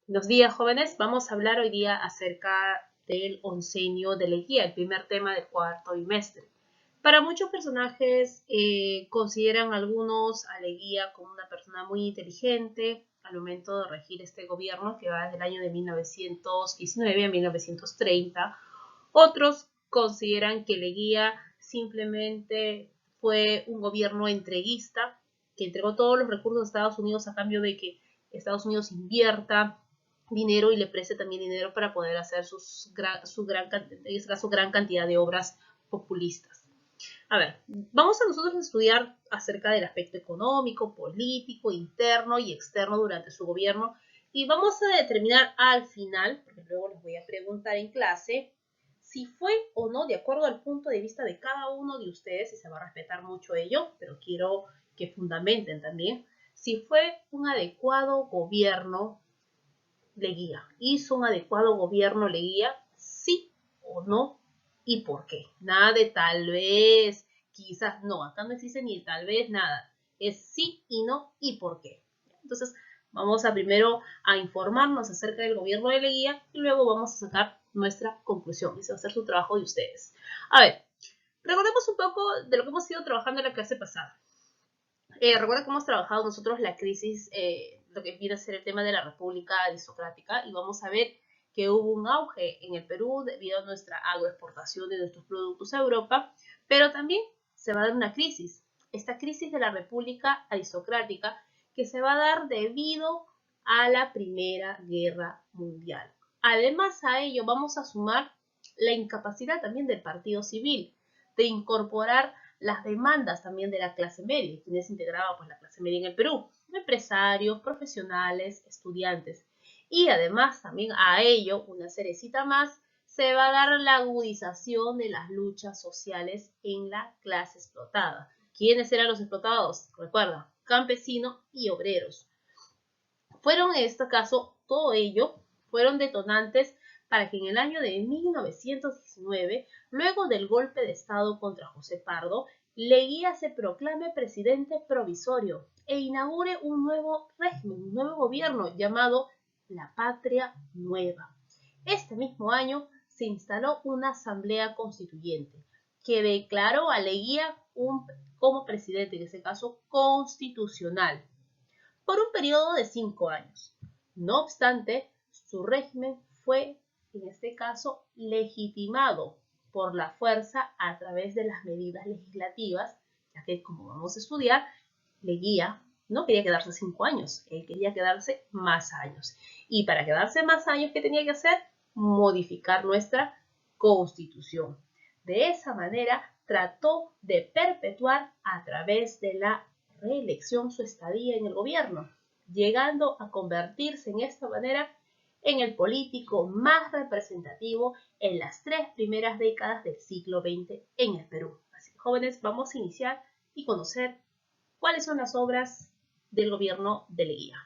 Buenos días, jóvenes. Vamos a hablar hoy día acerca del oncenio de Leguía, el primer tema del cuarto bimestre. Para muchos personajes consideran algunos a Leguía como una persona muy inteligente al momento de regir este gobierno que va desde el año de 1919 a 1930. Otros consideran que Leguía simplemente fue un gobierno entreguista que entregó todos los recursos a Estados Unidos a cambio de que Estados Unidos invierta dinero y le preste también dinero para poder hacer gran cantidad de obras populistas. A ver, vamos a nosotros a estudiar acerca del aspecto económico, político, interno y externo durante su gobierno y vamos a determinar al final, porque luego les voy a preguntar en clase, si fue o no, de acuerdo al punto de vista de cada uno de ustedes, y se va a respetar mucho ello, pero quiero que fundamenten también, si fue un adecuado gobierno Leguía. ¿Hizo un adecuado gobierno Leguía? Sí o no, y por qué. Nada de tal vez, quizás no, acá no existe ni tal vez nada. Es sí y no y por qué. Entonces, vamos a primero a informarnos acerca del gobierno de Leguía y luego vamos a sacar nuestra conclusión. Ese va a ser su trabajo de ustedes. A ver, recordemos un poco de lo que hemos ido trabajando en la clase pasada. Recuerda que hemos trabajado nosotros la crisis, lo que viene a ser el tema de la República Aristocrática, y vamos a ver que hubo un auge en el Perú debido a nuestra agroexportación de nuestros productos a Europa, pero también se va a dar una crisis, esta crisis de la República Aristocrática que se va a dar debido a la Primera Guerra Mundial. Además a ello vamos a sumar la incapacidad también del Partido Civil de incorporar las demandas también de la clase media, quienes integraba pues la clase media en el Perú, empresarios, profesionales, estudiantes. Y además también a ello, una cerecita más, se va a dar la agudización de las luchas sociales en la clase explotada. ¿Quiénes eran los explotados? Recuerda, campesinos y obreros. Fueron en este caso, todo ello, fueron detonantes para que en el año de 1919, luego del golpe de Estado contra José Pardo, Leguía se proclame presidente provisorio e inaugure un nuevo régimen, un nuevo gobierno llamado la Patria Nueva. Este mismo año se instaló una asamblea constituyente que declaró a Leguía como presidente, en ese caso constitucional, por un periodo de 5 años. No obstante, su régimen fue, en este caso, legitimado por la fuerza a través de las medidas legislativas, ya que, como vamos a estudiar, Leguía no quería quedarse 5 años, él quería quedarse más años. Y para quedarse más años, ¿qué tenía que hacer? Modificar nuestra constitución. De esa manera, trató de perpetuar a través de la reelección su estadía en el gobierno, llegando a convertirse en esta manera en el político más representativo en las 3 primeras décadas del siglo XX en el Perú. Así que, jóvenes, vamos a iniciar y conocer cuáles son las obras del gobierno de Leguía.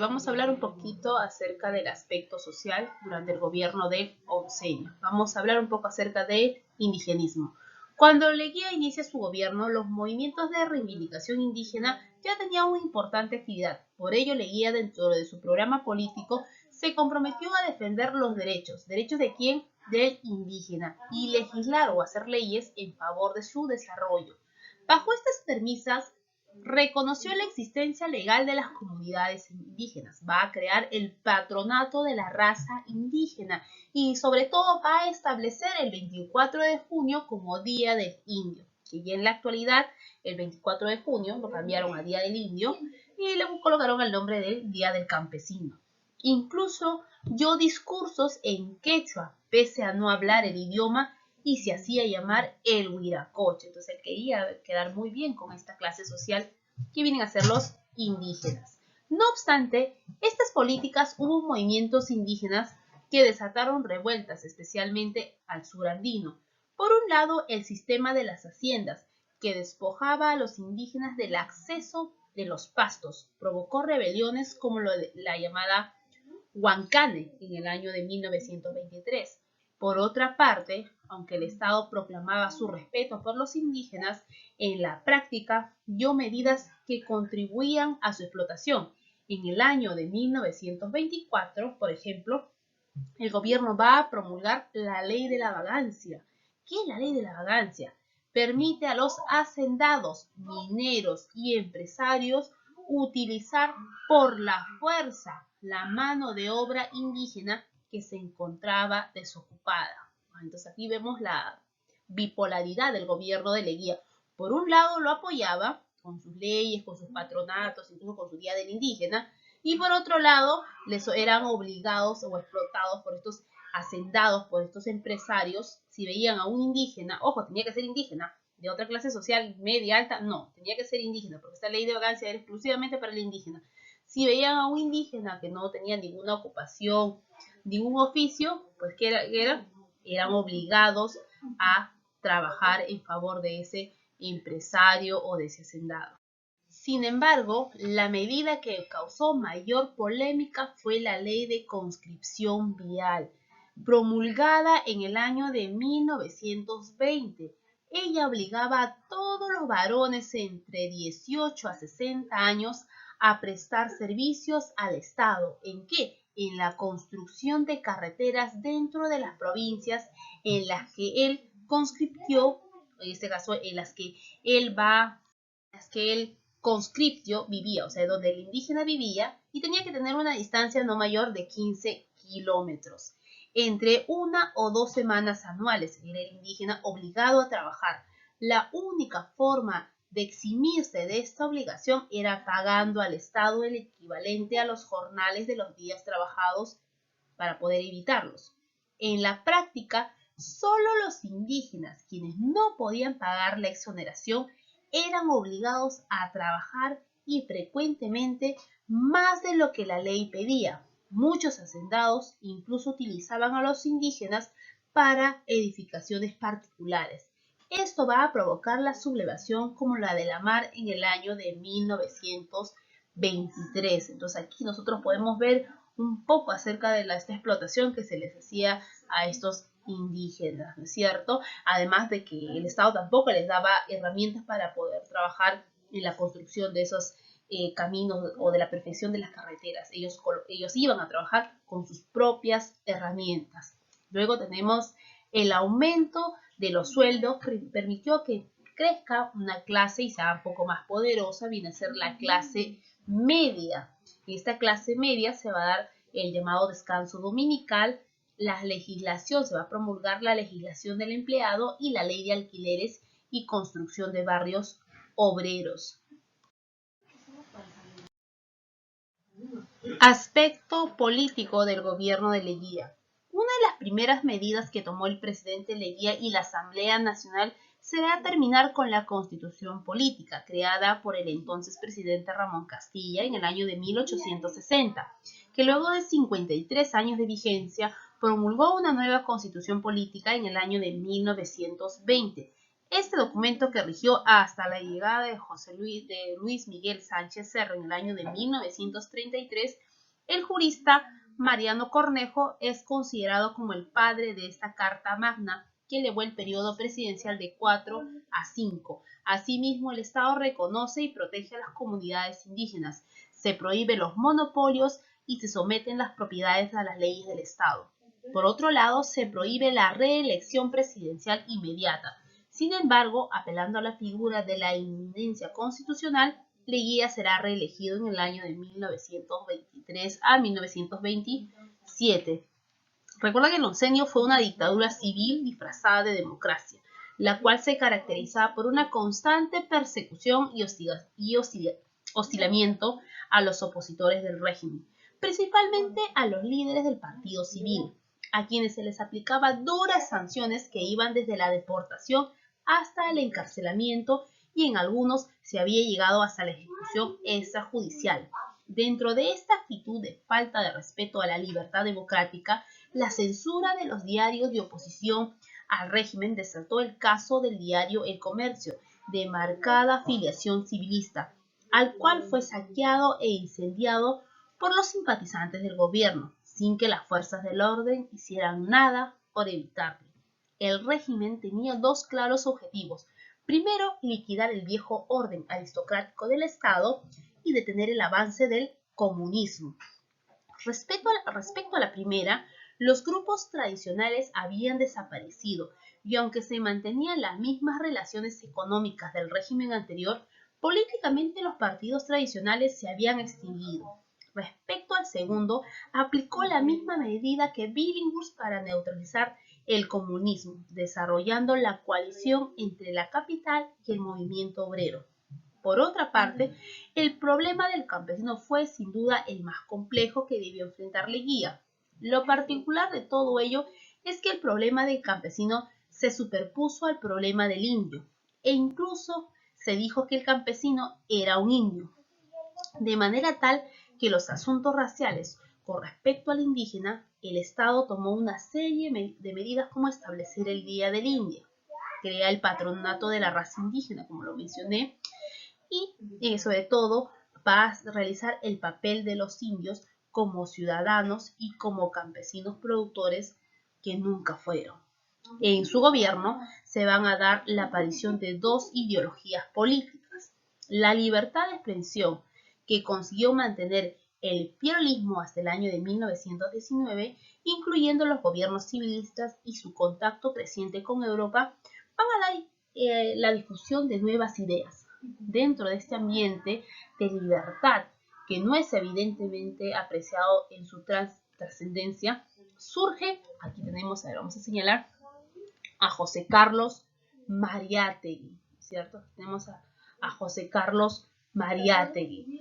Vamos a hablar un poquito acerca del aspecto social durante el gobierno del oncenio. Vamos a hablar un poco acerca del indigenismo. Cuando Leguía inicia su gobierno, los movimientos de reivindicación indígena ya tenían una importante actividad. Por ello, Leguía, dentro de su programa político, se comprometió a defender los derechos. ¿Derechos de quién? Del indígena. Y legislar o hacer leyes en favor de su desarrollo. Bajo estas premisas, reconoció la existencia legal de las comunidades indígenas, va a crear el patronato de la raza indígena y sobre todo va a establecer el 24 de junio como Día del Indio, que ya en la actualidad el 24 de junio lo cambiaron a Día del Indio y le colocaron el nombre del Día del Campesino. Incluso dio discursos en quechua, pese a no hablar el idioma, y se hacía llamar el huiracoche. Entonces él quería quedar muy bien con esta clase social que vienen a ser los indígenas. No obstante, estas políticas hubo movimientos indígenas que desataron revueltas, especialmente al sur andino. Por un lado, el sistema de las haciendas, que despojaba a los indígenas del acceso de los pastos, provocó rebeliones como la llamada Huancane en el año de 1923. Por otra parte, aunque el Estado proclamaba su respeto por los indígenas, en la práctica dio medidas que contribuían a su explotación, En el año de 1924, por ejemplo, el gobierno va a promulgar la ley de la vagancia. ¿Qué es la ley de la vagancia? Permite a los hacendados, mineros y empresarios utilizar por la fuerza la mano de obra indígena que se encontraba desocupada. Entonces aquí vemos la bipolaridad del gobierno de Leguía. Por un lado lo apoyaba con sus leyes, con sus patronatos, incluso con su Día del Indígena, y por otro lado les eran obligados o explotados por estos hacendados, por estos empresarios. Si veían a un indígena, ojo, tenía que ser indígena, de otra clase social, media, alta, no, tenía que ser indígena, porque esta ley de vagancia era exclusivamente para el indígena. Si veían a un indígena que no tenía ninguna ocupación, ningún oficio, pues eran obligados a trabajar en favor de ese empresario o de ese hacendado. Sin embargo, la medida que causó mayor polémica fue la Ley de Conscripción Vial, promulgada en el año de 1920. Ella obligaba a todos los varones entre 18 a 60 años a prestar servicios al Estado. ¿En qué? En la construcción de carreteras dentro de las provincias en las que él conscriptió, en este caso en las que él conscriptio vivía, o sea, donde el indígena vivía, y tenía que tener una distancia no mayor de 15 kilómetros. Entre 1 o 2 semanas anuales era el indígena obligado a trabajar. La única forma de eximirse de esta obligación era pagando al Estado el equivalente a los jornales de los días trabajados para poder evitarlos. En la práctica, solo los indígenas, quienes no podían pagar la exoneración, eran obligados a trabajar y frecuentemente más de lo que la ley pedía. Muchos hacendados incluso utilizaban a los indígenas para edificaciones particulares. Esto va a provocar la sublevación como la de la mar en el año de 1923. Entonces aquí nosotros podemos ver un poco acerca de esta explotación que se les hacía a estos indígenas, ¿no es cierto? Además de que el Estado tampoco les daba herramientas para poder trabajar en la construcción de esos caminos o de la perfección de las carreteras. Ellos iban a trabajar con sus propias herramientas. Luego tenemos el aumento de los sueldos que permitió que crezca una clase y sea un poco más poderosa, viene a ser la clase media. En esta clase media se va a dar el llamado descanso dominical, la legislación, se va a promulgar la legislación del empleado y la ley de alquileres y construcción de barrios obreros. Aspecto político del gobierno de Leguía. Una de las primeras medidas que tomó el presidente Leguía y la Asamblea Nacional será terminar con la Constitución Política, creada por el entonces presidente Ramón Castilla en el año de 1860, que luego de 53 años de vigencia promulgó una nueva Constitución Política en el año de 1920. Este documento, que rigió hasta la llegada de Luis Miguel Sánchez Cerro en el año de 1933, el jurista Mariano Cornejo es considerado como el padre de esta Carta Magna que elevó el periodo presidencial de 4 a 5. Asimismo, el Estado reconoce y protege a las comunidades indígenas, se prohíben los monopolios y se someten las propiedades a las leyes del Estado. Por otro lado, se prohíbe la reelección presidencial inmediata. Sin embargo, apelando a la figura de la inminencia constitucional, Leguía será reelegido en el año de 1923 a 1927. Recuerda que el oncenio fue una dictadura civil disfrazada de democracia, la cual se caracterizaba por una constante persecución y hostigamiento a los opositores del régimen, principalmente a los líderes del partido civil, a quienes se les aplicaba duras sanciones que iban desde la deportación hasta el encarcelamiento y en algunos se había llegado hasta la ejecución extrajudicial. Dentro de esta actitud de falta de respeto a la libertad democrática, la censura de los diarios de oposición al régimen desató el caso del diario El Comercio, de marcada afiliación civilista, al cual fue saqueado e incendiado por los simpatizantes del gobierno, sin que las fuerzas del orden hicieran nada por evitarlo. El régimen tenía dos claros objetivos. Primero, liquidar el viejo orden aristocrático del Estado y detener el avance del comunismo. Respecto a la primera, los grupos tradicionales habían desaparecido y aunque se mantenían las mismas relaciones económicas del régimen anterior, políticamente los partidos tradicionales se habían extinguido. Respecto al segundo, aplicó la misma medida que Billinghurst para neutralizar el comunismo, desarrollando la coalición entre la capital y el movimiento obrero. Por otra parte, el problema del campesino fue sin duda el más complejo que debió enfrentar Leguía. Lo particular de todo ello es que el problema del campesino se superpuso al problema del indio, e incluso se dijo que el campesino era un indio, de manera tal que los asuntos raciales con respecto al indígena, el Estado tomó una serie de medidas como establecer el Día del Indio, crea el patronato de la raza indígena, como lo mencioné, y sobre todo va a realizar el papel de los indios como ciudadanos y como campesinos productores que nunca fueron. En su gobierno se van a dar la aparición de dos ideologías políticas: la libertad de expresión, que consiguió mantener el peronismo hasta el año de 1919, incluyendo los gobiernos civilistas y su contacto creciente con Europa, van a dar la difusión de nuevas ideas. Dentro de este ambiente de libertad, que no es evidentemente apreciado en su trascendencia, surge, aquí tenemos, vamos a señalar, a José Carlos Mariátegui, ¿cierto? Tenemos a José Carlos Mariátegui.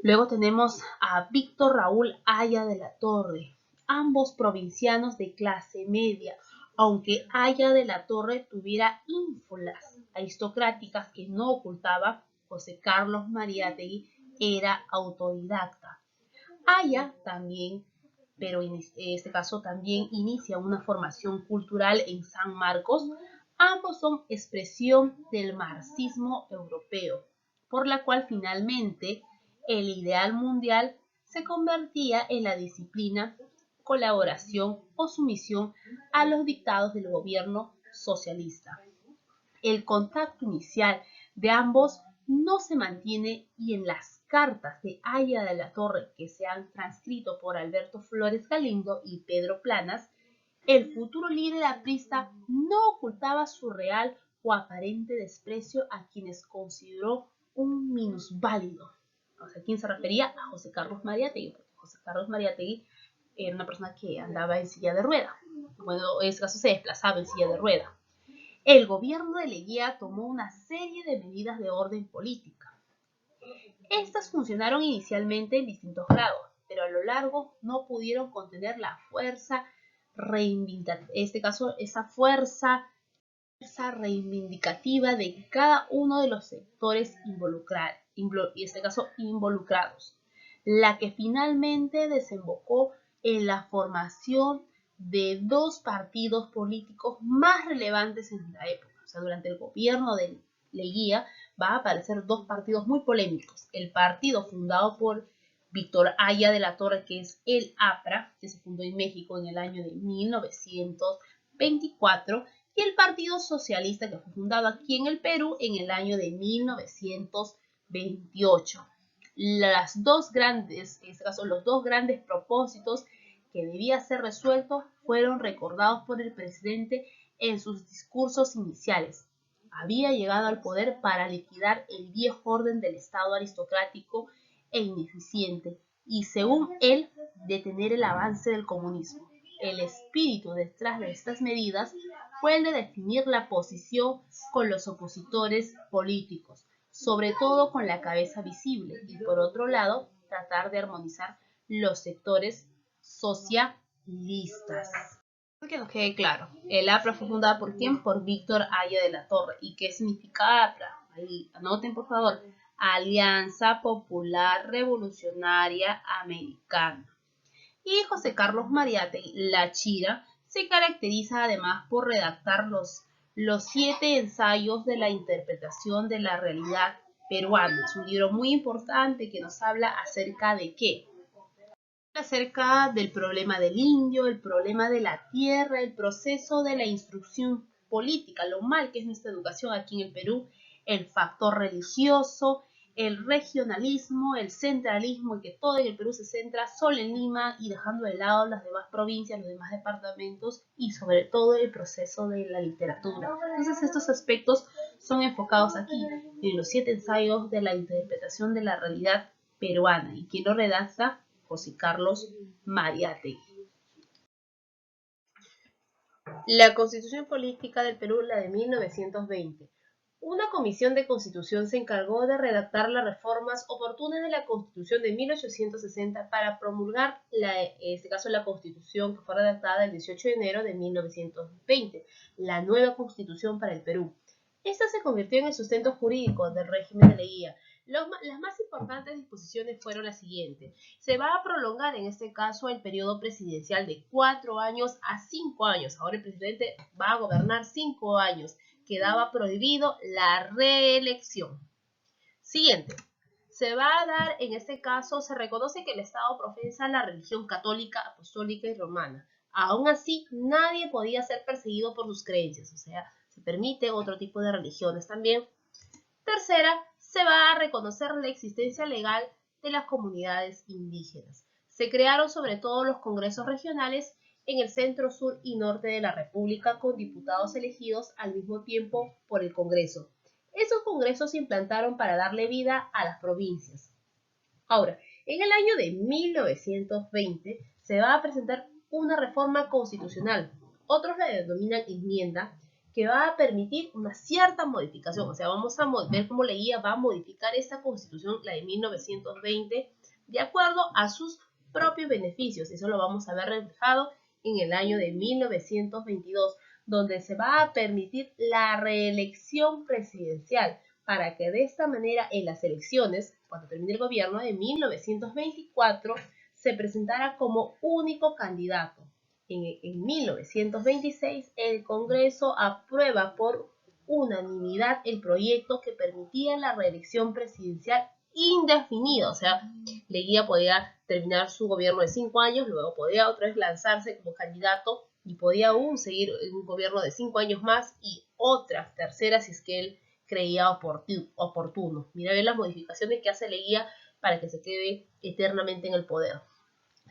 Luego tenemos a Víctor Raúl Haya de la Torre, ambos provincianos de clase media, aunque Haya de la Torre tuviera ínfulas aristocráticas que no ocultaba, José Carlos Mariátegui era autodidacta. Haya también, pero en este caso también inicia una formación cultural en San Marcos. Ambos son expresión del marxismo europeo, por la cual finalmente el ideal mundial se convertía en la disciplina, colaboración o sumisión a los dictados del gobierno socialista. El contacto inicial de ambos no se mantiene y en las cartas de Haya de la Torre que se han transcrito por Alberto Flores Galindo y Pedro Planas, el futuro líder aprista no ocultaba su real o aparente desprecio a quienes consideró un minusválido. O sea, ¿a quién se refería? A José Carlos Mariátegui, porque José Carlos Mariátegui era una persona que andaba en silla de rueda. Bueno, en este caso se desplazaba en silla de rueda. El gobierno de Leguía tomó una serie de medidas de orden política. Estas funcionaron inicialmente en distintos grados, pero a lo largo no pudieron contener la fuerza reivindicativa, en este caso esa fuerza reivindicativa de cada uno de los sectores involucrados, la que finalmente desembocó en la formación de dos partidos políticos más relevantes en la época. O sea, durante el gobierno de Leguía va a aparecer dos partidos muy polémicos. El partido fundado por Víctor Haya de la Torre, que es el APRA, que se fundó en México en el año de 1924, y el Partido Socialista, que fue fundado aquí en el Perú en el año de 1928. Los dos grandes propósitos que debían ser resueltos fueron recordados por el presidente en sus discursos iniciales. Había llegado al poder para liquidar el viejo orden del Estado aristocrático e ineficiente y, según él, detener el avance del comunismo. El espíritu detrás de estas medidas fue el de definir la posición con los opositores políticos, sobre todo con la cabeza visible, y por otro lado, tratar de armonizar los sectores socialistas. Que nos quede claro, el APRA fue fundada ¿por quién? Por Víctor Haya de la Torre. ¿Y qué significa APRA? Ahí, anoten por favor. Alianza Popular Revolucionaria Americana. Y José Carlos Mariátegui, La Chira, se caracteriza además por redactar los 7 ensayos de la interpretación de la realidad peruana. Es un libro muy importante que nos habla acerca de qué. Acerca del problema del indio, el problema de la tierra, el proceso de la instrucción política, lo mal que es nuestra educación aquí en el Perú, el factor religioso, el regionalismo, el centralismo, y que todo en el Perú se centra solo en Lima y dejando de lado las demás provincias, los demás departamentos y sobre todo el proceso de la literatura. Entonces estos aspectos son enfocados aquí en los 7 ensayos de la interpretación de la realidad peruana, y quien lo redacta, José Carlos Mariátegui. La Constitución Política del Perú, la de 1920. Una comisión de constitución se encargó de redactar las reformas oportunas de la Constitución de 1860 para promulgar, en este caso, la Constitución que fue redactada el 18 de enero de 1920, la nueva Constitución para el Perú. Esta se convirtió en el sustento jurídico del régimen de Leguía. Las más importantes disposiciones fueron las siguientes. Se va a prolongar en este caso el periodo presidencial de 4 años a 5 años. Ahora el presidente va a gobernar 5 años. Quedaba prohibido la reelección. Siguiente. Se va a dar, en este caso, se reconoce que el Estado profesa la religión católica, apostólica y romana. Aún así, nadie podía ser perseguido por sus creencias, o sea, se permite otro tipo de religiones también. Tercera, se va a reconocer la existencia legal de las comunidades indígenas. Se crearon sobre todo los congresos regionales en el centro, sur y norte de la República, con diputados elegidos al mismo tiempo por el Congreso. Esos congresos se implantaron para darle vida a las provincias. Ahora, en el año de 1920 se va a presentar una reforma constitucional. Otros la denominan enmienda, que va a permitir una cierta modificación. O sea, vamos a ver cómo Leguía va a modificar esta constitución, la de 1920, de acuerdo a sus propios beneficios. Eso lo vamos a ver reflejado en el año de 1922, donde se va a permitir la reelección presidencial, para que de esta manera en las elecciones, cuando termine el gobierno de 1924, se presentara como único candidato. En 1926, el Congreso aprueba por unanimidad el proyecto que permitía la reelección presidencial indefinida. O sea, Leguía podía terminar su gobierno de 5 años, luego podía otra vez lanzarse como candidato y podía aún seguir en un gobierno de 5 años más y otra tercera si es que él creía oportuno. Mira ver las modificaciones que hace Leguía para que se quede eternamente en el poder.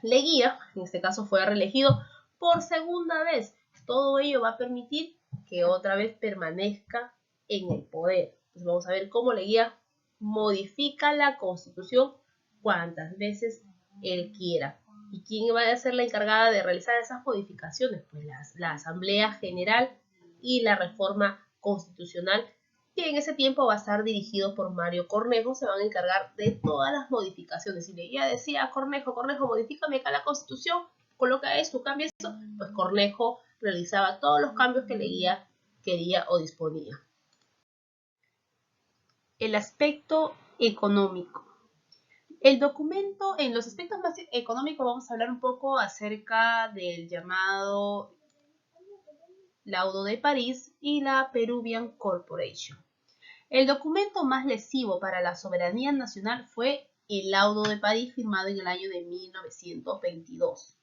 Leguía, en este caso, fue reelegido por segunda vez. Todo ello va a permitir que otra vez permanezca en el poder. Entonces vamos a ver cómo Leguía modifica la Constitución cuantas veces él quiera. ¿Y quién va a ser la encargada de realizar esas modificaciones? Pues la Asamblea General y la Reforma Constitucional, que en ese tiempo va a estar dirigido por Mario Cornejo. Se van a encargar de todas las modificaciones. Si Leguía decía a Cornejo, modifícame acá la Constitución, coloca esto, cambia eso, pues Cornejo realizaba todos los cambios que Leguía quería o disponía. El aspecto económico. El documento, en los aspectos más económicos, vamos a hablar un poco acerca del llamado Laudo de París y la Peruvian Corporation. El documento más lesivo para la soberanía nacional fue el Laudo de París, firmado en el año de 1922,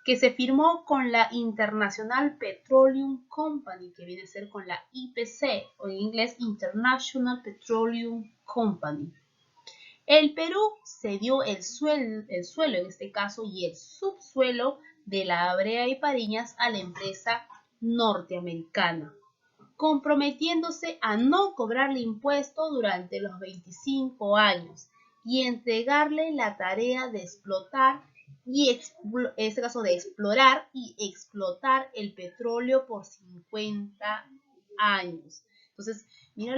que se firmó con la International Petroleum Company, que viene a ser con la IPC, o en inglés International Petroleum Company. El Perú cedió el suelo en este caso y el subsuelo de La Brea y Pariñas a la empresa norteamericana, comprometiéndose a no cobrarle impuesto durante los 25 años y entregarle la tarea de explorar y explotar el petróleo por 50 años. Entonces, mira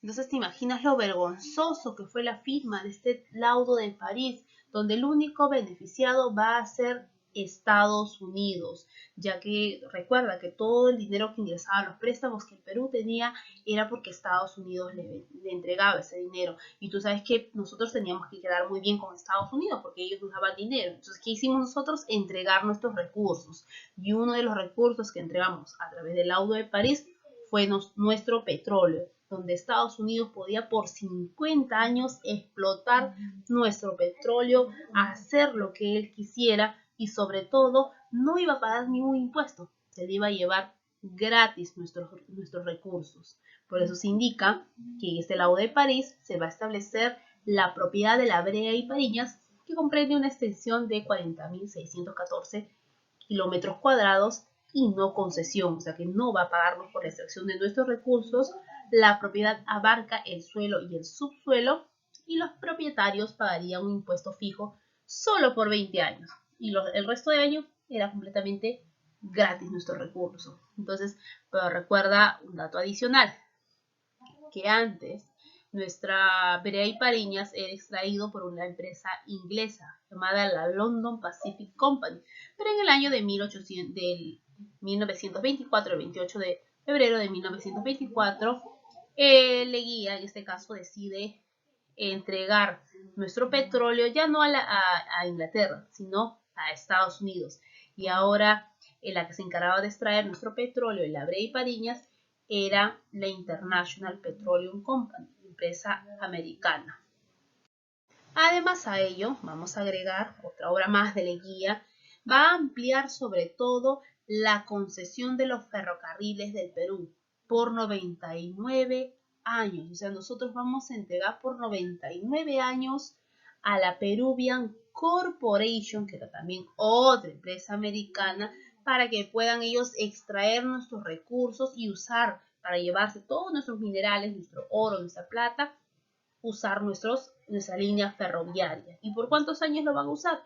Entonces te imaginas lo vergonzoso que fue la firma de este laudo de París, donde el único beneficiado va a ser Estados Unidos, ya que recuerda que todo el dinero que ingresaba a los préstamos que el Perú tenía era porque Estados Unidos le entregaba ese dinero. Y tú sabes que nosotros teníamos que quedar muy bien con Estados Unidos porque ellos nos daban dinero. Entonces, ¿qué hicimos nosotros? Entregar nuestros recursos. Y uno de los recursos que entregamos a través del laudo de París fue nuestro petróleo, donde Estados Unidos podía por 50 años explotar nuestro petróleo, hacer lo que él quisiera y sobre todo no iba a pagar ningún impuesto, se le iba a llevar gratis nuestros recursos. Por eso se indica que en este lago de París se va a establecer la propiedad de la brea y Pariñas, que comprende una extensión de 40.614 kilómetros cuadrados y no concesión, o sea que no va a pagarnos por la extracción de nuestros recursos. La propiedad abarca el suelo y el subsuelo y los propietarios pagarían un impuesto fijo solo por 20 años y el resto de años era completamente gratis nuestro recurso. Entonces, pero recuerda un dato adicional, que antes nuestra brea y Pariñas era extraído por una empresa inglesa llamada la London Pacific Company, pero en el año de 1924, el 28 de febrero de 1924, Leguía en este caso decide entregar nuestro petróleo ya no a Inglaterra, sino a Estados Unidos. Y ahora la que se encargaba de extraer nuestro petróleo en la brea y Pariñas era la International Petroleum Company, empresa americana. Además a ello, vamos a agregar otra obra más de Leguía, va a ampliar sobre todo la concesión de los ferrocarriles del Perú por 99 años. O sea, nosotros vamos a entregar por 99 años a la Peruvian Corporation, que era también otra empresa americana, para que puedan ellos extraer nuestros recursos y usar para llevarse todos nuestros minerales, nuestro oro, nuestra plata, usar nuestra línea ferroviaria. ¿Y por cuántos años lo van a usar?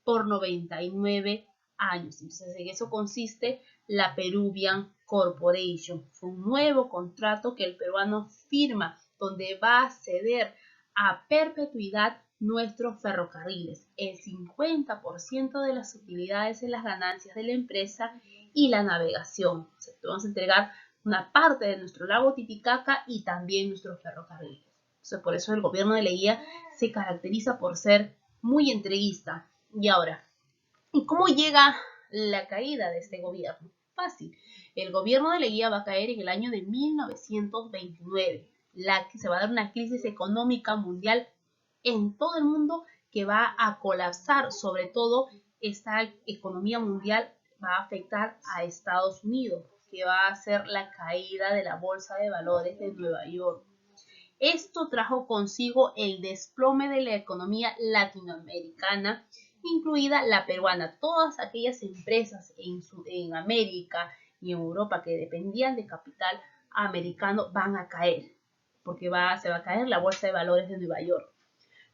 Por 99 años. Entonces, en eso consiste la Peruvian Corporation. Fue un nuevo contrato que el peruano firma, donde va a ceder a perpetuidad nuestros ferrocarriles, el 50% de las utilidades en las ganancias de la empresa y la navegación. O sea, vamos a entregar una parte de nuestro lago Titicaca y también nuestros ferrocarriles. O sea, por eso el gobierno de Leguía se caracteriza por ser muy entreguista. Y ahora, ¿y cómo llega la caída de este gobierno? Fácil. El gobierno de Leguía va a caer en el año de 1929, la que se va a dar una crisis económica mundial en todo el mundo que va a colapsar. Sobre todo, esta economía mundial va a afectar a Estados Unidos, que va a hacer la caída de la bolsa de valores de Nueva York. Esto trajo consigo el desplome de la economía latinoamericana, incluida la peruana. Todas aquellas empresas en América y en Europa que dependían de capital americano van a caer, porque se va a caer la bolsa de valores de Nueva York.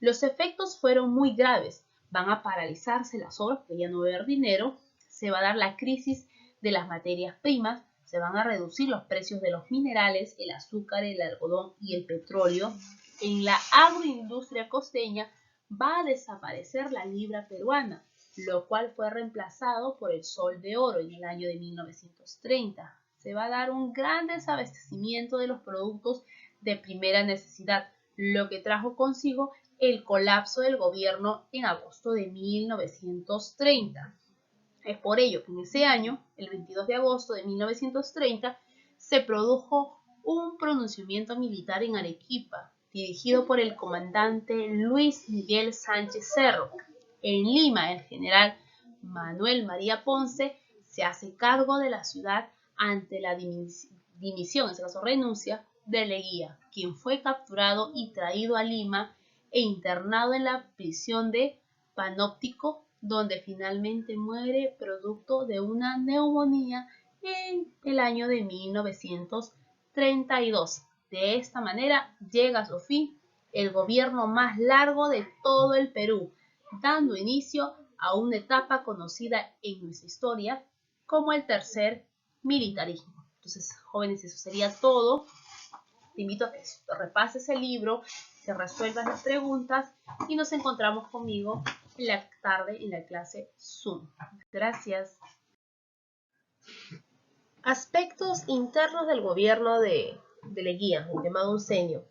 Los efectos fueron muy graves. Van a paralizarse las obras porque ya no va a haber dinero. Se va a dar la crisis de las materias primas. Se van a reducir los precios de los minerales, el azúcar, el algodón y el petróleo. En la agroindustria costeña va a desaparecer la libra peruana, lo cual fue reemplazado por el sol de oro en el año de 1930. Se va a dar un gran desabastecimiento de los productos de primera necesidad, lo que trajo consigo el colapso del gobierno en agosto de 1930. Es por ello que en ese año, el 22 de agosto de 1930, se produjo un pronunciamiento militar en Arequipa, dirigido por el comandante Luis Miguel Sánchez Cerro. En Lima, el general Manuel María Ponce se hace cargo de la ciudad ante la dimisión, en este caso renuncia, de Leguía, quien fue capturado y traído a Lima e internado en la prisión de Panóptico, donde finalmente muere producto de una neumonía en el año de 1932. De esta manera llega a su fin el gobierno más largo de todo el Perú, dando inicio a una etapa conocida en nuestra historia como el tercer militarismo. Entonces, jóvenes, eso sería todo. Te invito a que repases el libro, que resuelvas las preguntas y nos encontramos conmigo en la tarde en la clase Zoom. Gracias. Aspectos internos del gobierno de Leguía, el llamado Uncenio.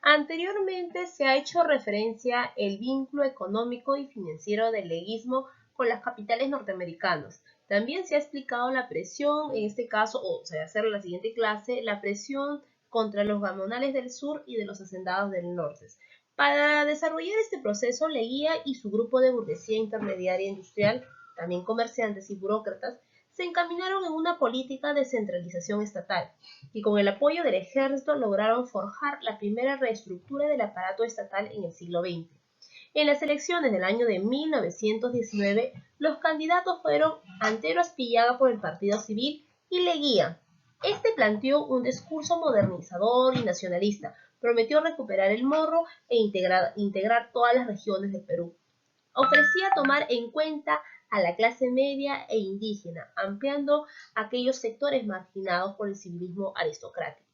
Anteriormente se ha hecho referencia el vínculo económico y financiero del leguismo con las capitales norteamericanas. También se ha explicado la presión, en este caso, o se va a hacer en la siguiente clase, la presión contra los gamonales del sur y de los hacendados del norte. Para desarrollar este proceso, Leguía y su grupo de burguesía intermediaria industrial, también comerciantes y burócratas, se encaminaron en una política de centralización estatal y con el apoyo del ejército lograron forjar la primera reestructura del aparato estatal en el siglo XX. En las elecciones del año de 1919, los candidatos fueron Antero Aspillaga por el Partido Civil y Leguía. Este planteó un discurso modernizador y nacionalista, prometió recuperar el Morro e integrar todas las regiones del Perú. Ofrecía tomar en cuenta a la clase media e indígena, ampliando aquellos sectores marginados por el civilismo aristocrático.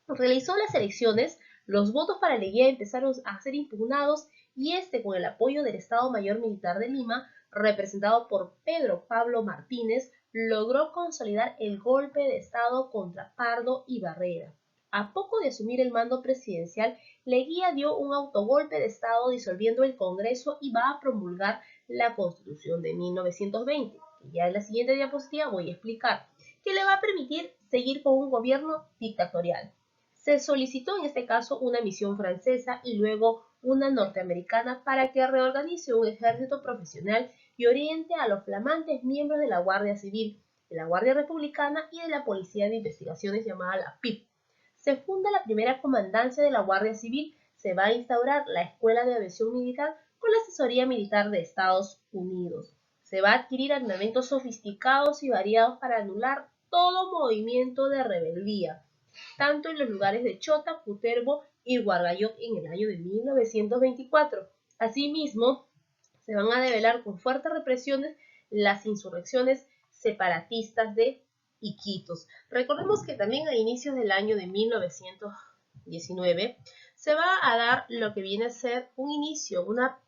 Realizó las elecciones, los votos para Leguía empezaron a ser impugnados y con el apoyo del Estado Mayor Militar de Lima, representado por Pedro Pablo Martínez, logró consolidar el golpe de Estado contra Pardo y Barrera. A poco de asumir el mando presidencial, Leguía dio un autogolpe de Estado disolviendo el Congreso y va a promulgar la Constitución de 1920, que ya en la siguiente diapositiva voy a explicar, que le va a permitir seguir con un gobierno dictatorial. Se solicitó en este caso una misión francesa y luego una norteamericana para que reorganice un ejército profesional y oriente a los flamantes miembros de la Guardia Civil, de la Guardia Republicana y de la Policía de Investigaciones llamada la PIP. Se funda la primera comandancia de la Guardia Civil, se va a instaurar la Escuela de Aviación Militar con la Asesoría Militar de Estados Unidos. Se va a adquirir armamentos sofisticados y variados para anular todo movimiento de rebeldía, tanto en los lugares de Chota, Cutervo y Huargayoc en el año de 1924. Asimismo, se van a develar con fuertes represiones las insurrecciones separatistas de Iquitos. Recordemos que también a inicios del año de 1919 se va a dar lo que viene a ser un inicio, una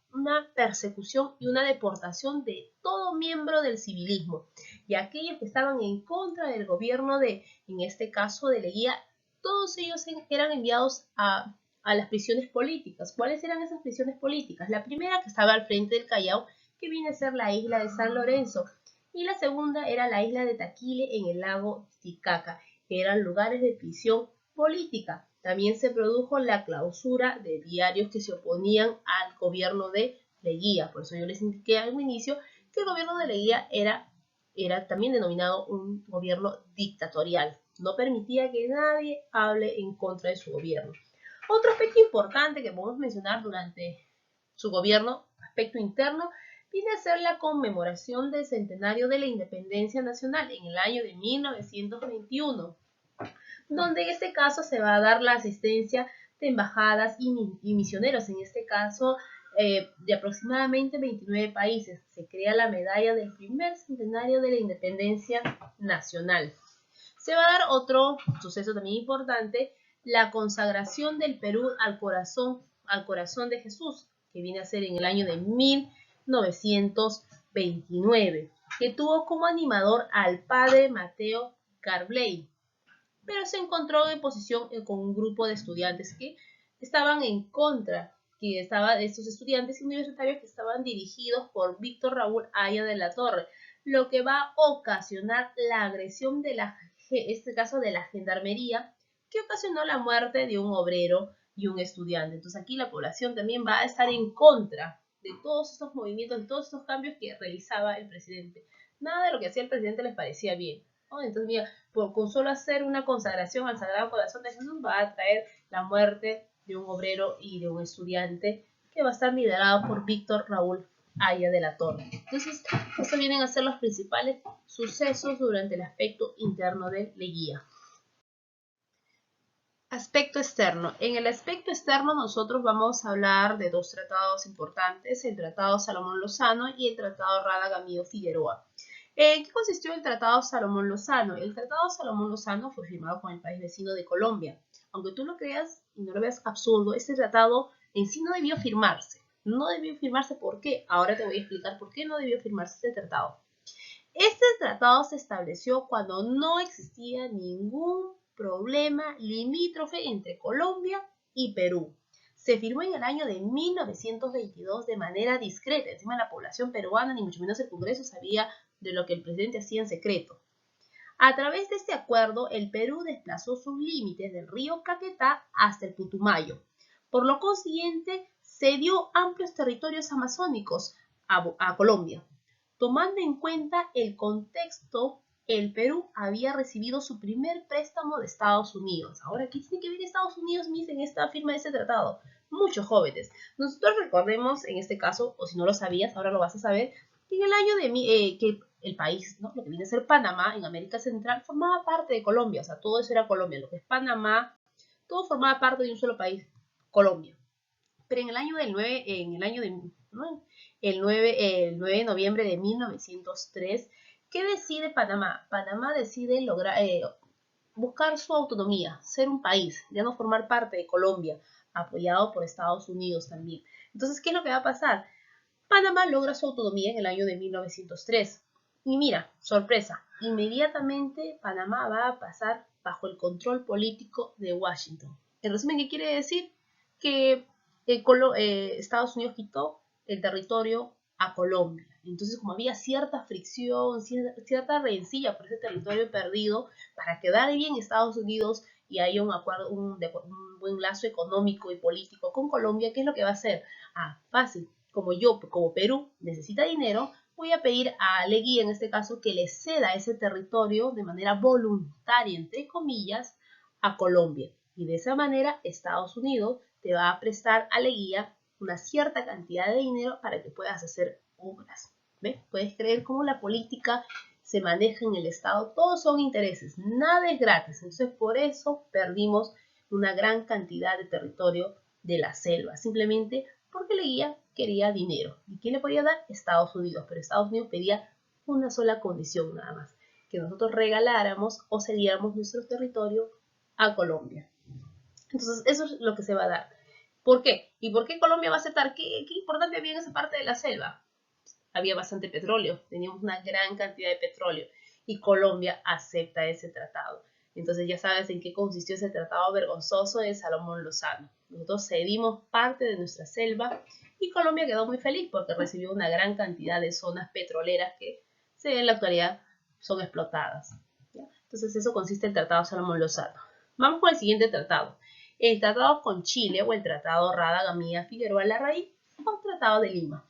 persecución y una deportación de todo miembro del civilismo, y aquellos que estaban en contra del gobierno en este caso de Leguía, todos ellos eran enviados a las prisiones políticas. ¿Cuáles eran esas prisiones políticas? La primera, que estaba al frente del Callao, que viene a ser la isla de San Lorenzo, y la segunda era la isla de Taquile en el lago Titicaca, que eran lugares de prisión política. También se produjo la clausura de diarios que se oponían al gobierno de Leguía. Por eso yo les indiqué al inicio que el gobierno de Leguía era también denominado un gobierno dictatorial. No permitía que nadie hable en contra de su gobierno. Otro aspecto importante que podemos mencionar durante su gobierno, aspecto interno, viene a ser la conmemoración del centenario de la independencia nacional en el año de 1921, donde en este caso se va a dar la asistencia de embajadas y misioneros, en este caso de aproximadamente 29 países. Se crea la medalla del primer centenario de la independencia nacional. Se va a dar otro suceso también importante, la consagración del Perú al corazón de Jesús, que viene a ser en el año de 1929, que tuvo como animador al padre Mateo Carbley, pero se encontró en posición con un grupo de estudiantes que estaban en contra, que estaban estos estudiantes universitarios que estaban dirigidos por Víctor Raúl Haya de la Torre, lo que va a ocasionar la agresión de este caso de la gendarmería, que ocasionó la muerte de un obrero y un estudiante. Entonces aquí la población también va a estar en contra de todos estos movimientos, de todos estos cambios que realizaba el presidente. Nada de lo que hacía el presidente les parecía bien. Entonces, mira, con solo hacer una consagración al Sagrado Corazón de Jesús va a traer la muerte de un obrero y de un estudiante que va a estar liderado por Víctor Raúl Haya de la Torre. Entonces, estos vienen a ser los principales sucesos durante el aspecto interno de Leguía. Aspecto externo. En el aspecto externo nosotros vamos a hablar de dos tratados importantes, el Tratado Salomón Lozano y el Tratado Rada-Gamido Figueroa. ¿En qué consistió el Tratado Salomón Lozano? El Tratado Salomón Lozano fue firmado con el país vecino de Colombia. Aunque tú lo creas y no lo veas absurdo, este tratado en sí no debió firmarse. No debió firmarse, ¿por qué? Ahora te voy a explicar por qué no debió firmarse este tratado. Este tratado se estableció cuando no existía ningún problema limítrofe entre Colombia y Perú. Se firmó en el año de 1922 de manera discreta. Encima la población peruana, ni mucho menos el Congreso, sabía de lo que el presidente hacía en secreto. A través de este acuerdo, el Perú desplazó sus límites del río Caquetá hasta el Putumayo. Por lo consiguiente, cedió amplios territorios amazónicos a Colombia. Tomando en cuenta el contexto, el Perú había recibido su primer préstamo de Estados Unidos. Ahora, ¿qué tiene que ver Estados Unidos, Miss, en esta firma de este tratado? Muchos jóvenes. Nosotros recordemos, en este caso, o si no lo sabías, ahora lo vas a saber, que en el año que el país, ¿no?, lo que viene a ser Panamá, en América Central, formaba parte de Colombia. O sea, todo eso era Colombia. Lo que es Panamá, todo formaba parte de un solo país, Colombia. Pero en el año del 9, en el año de, ¿no?, el 9 de noviembre de 1903, ¿qué decide Panamá? Panamá decide buscar su autonomía, ser un país, ya no formar parte de Colombia, apoyado por Estados Unidos también. Entonces, ¿qué es lo que va a pasar? Panamá logra su autonomía en el año de 1903. Y mira, sorpresa, inmediatamente Panamá va a pasar bajo el control político de Washington. En resumen, ¿qué quiere decir? Que Estados Unidos quitó el territorio a Colombia. Entonces, como había cierta fricción, cierta rencilla por ese territorio perdido, para quedar bien Estados Unidos y haya un acuerdo, un buen lazo económico y político con Colombia, ¿qué es lo que va a hacer? Fácil. Como Perú necesita dinero, voy a pedir a Leguía, en este caso, que le ceda ese territorio de manera voluntaria, entre comillas, a Colombia. Y de esa manera, Estados Unidos te va a prestar a Leguía una cierta cantidad de dinero para que puedas hacer obras. ¿Ves? Puedes creer cómo la política se maneja en el Estado. Todos son intereses, nada es gratis. Entonces, por eso perdimos una gran cantidad de territorio de la selva, simplemente porque Leguía quería dinero. ¿Y quién le podía dar? Estados Unidos. Pero Estados Unidos pedía una sola condición nada más, que nosotros regaláramos o cediéramos nuestro territorio a Colombia. Entonces, eso es lo que se va a dar. ¿Por qué? ¿Y por qué Colombia va a aceptar? ¿Qué importante había en esa parte de la selva? Había bastante petróleo, teníamos una gran cantidad de petróleo y Colombia acepta ese tratado. Entonces ya sabes en qué consistió ese tratado vergonzoso de Salomón Lozano. Nosotros cedimos parte de nuestra selva y Colombia quedó muy feliz porque recibió una gran cantidad de zonas petroleras que en la actualidad son explotadas. ¿Ya? Entonces eso consiste en el tratado Salomón Lozano. Vamos con el siguiente tratado. El tratado con Chile o el tratado Rada-Gamía-Figueroa Larraín o el tratado de Lima.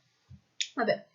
A ver,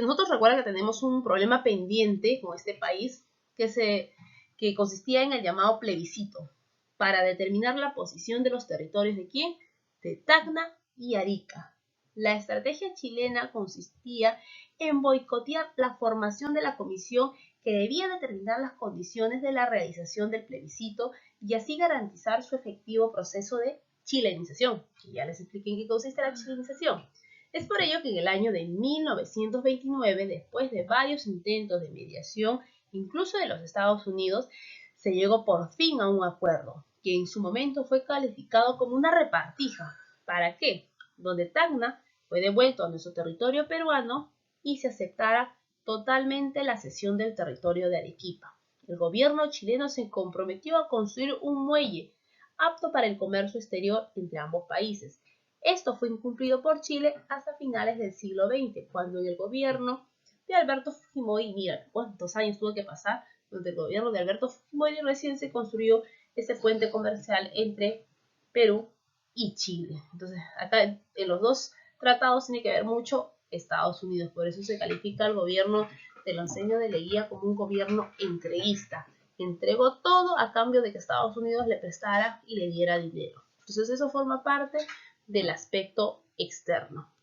nosotros recuerda que tenemos un problema pendiente con este país que consistía en el llamado plebiscito para determinar la posición de los territorios de quién, de Tacna y Arica. La estrategia chilena consistía en boicotear la formación de la comisión que debía determinar las condiciones de la realización del plebiscito y así garantizar su efectivo proceso de chilenización. Y ya les expliqué en qué consiste la chilenización. Es por ello que en el año de 1929, después de varios intentos de mediación, incluso de los Estados Unidos, se llegó por fin a un acuerdo, que en su momento fue calificado como una repartija. ¿Para qué? Donde Tacna fue devuelto a nuestro territorio peruano y se aceptara totalmente la cesión del territorio de Arequipa. El gobierno chileno se comprometió a construir un muelle apto para el comercio exterior entre ambos países. Esto fue incumplido por Chile hasta finales del siglo XX, cuando en el gobierno de Alberto Fujimori, mira cuántos años tuvo que pasar, donde el gobierno de Alberto Fujimori recién se construyó este puente comercial entre Perú y Chile. Entonces, acá en los dos tratados tiene que ver mucho Estados Unidos, por eso se califica al gobierno de Lonceño de Leguía como un gobierno entreguista. Entregó todo a cambio de que Estados Unidos le prestara y le diera dinero. Entonces, eso forma parte del aspecto externo.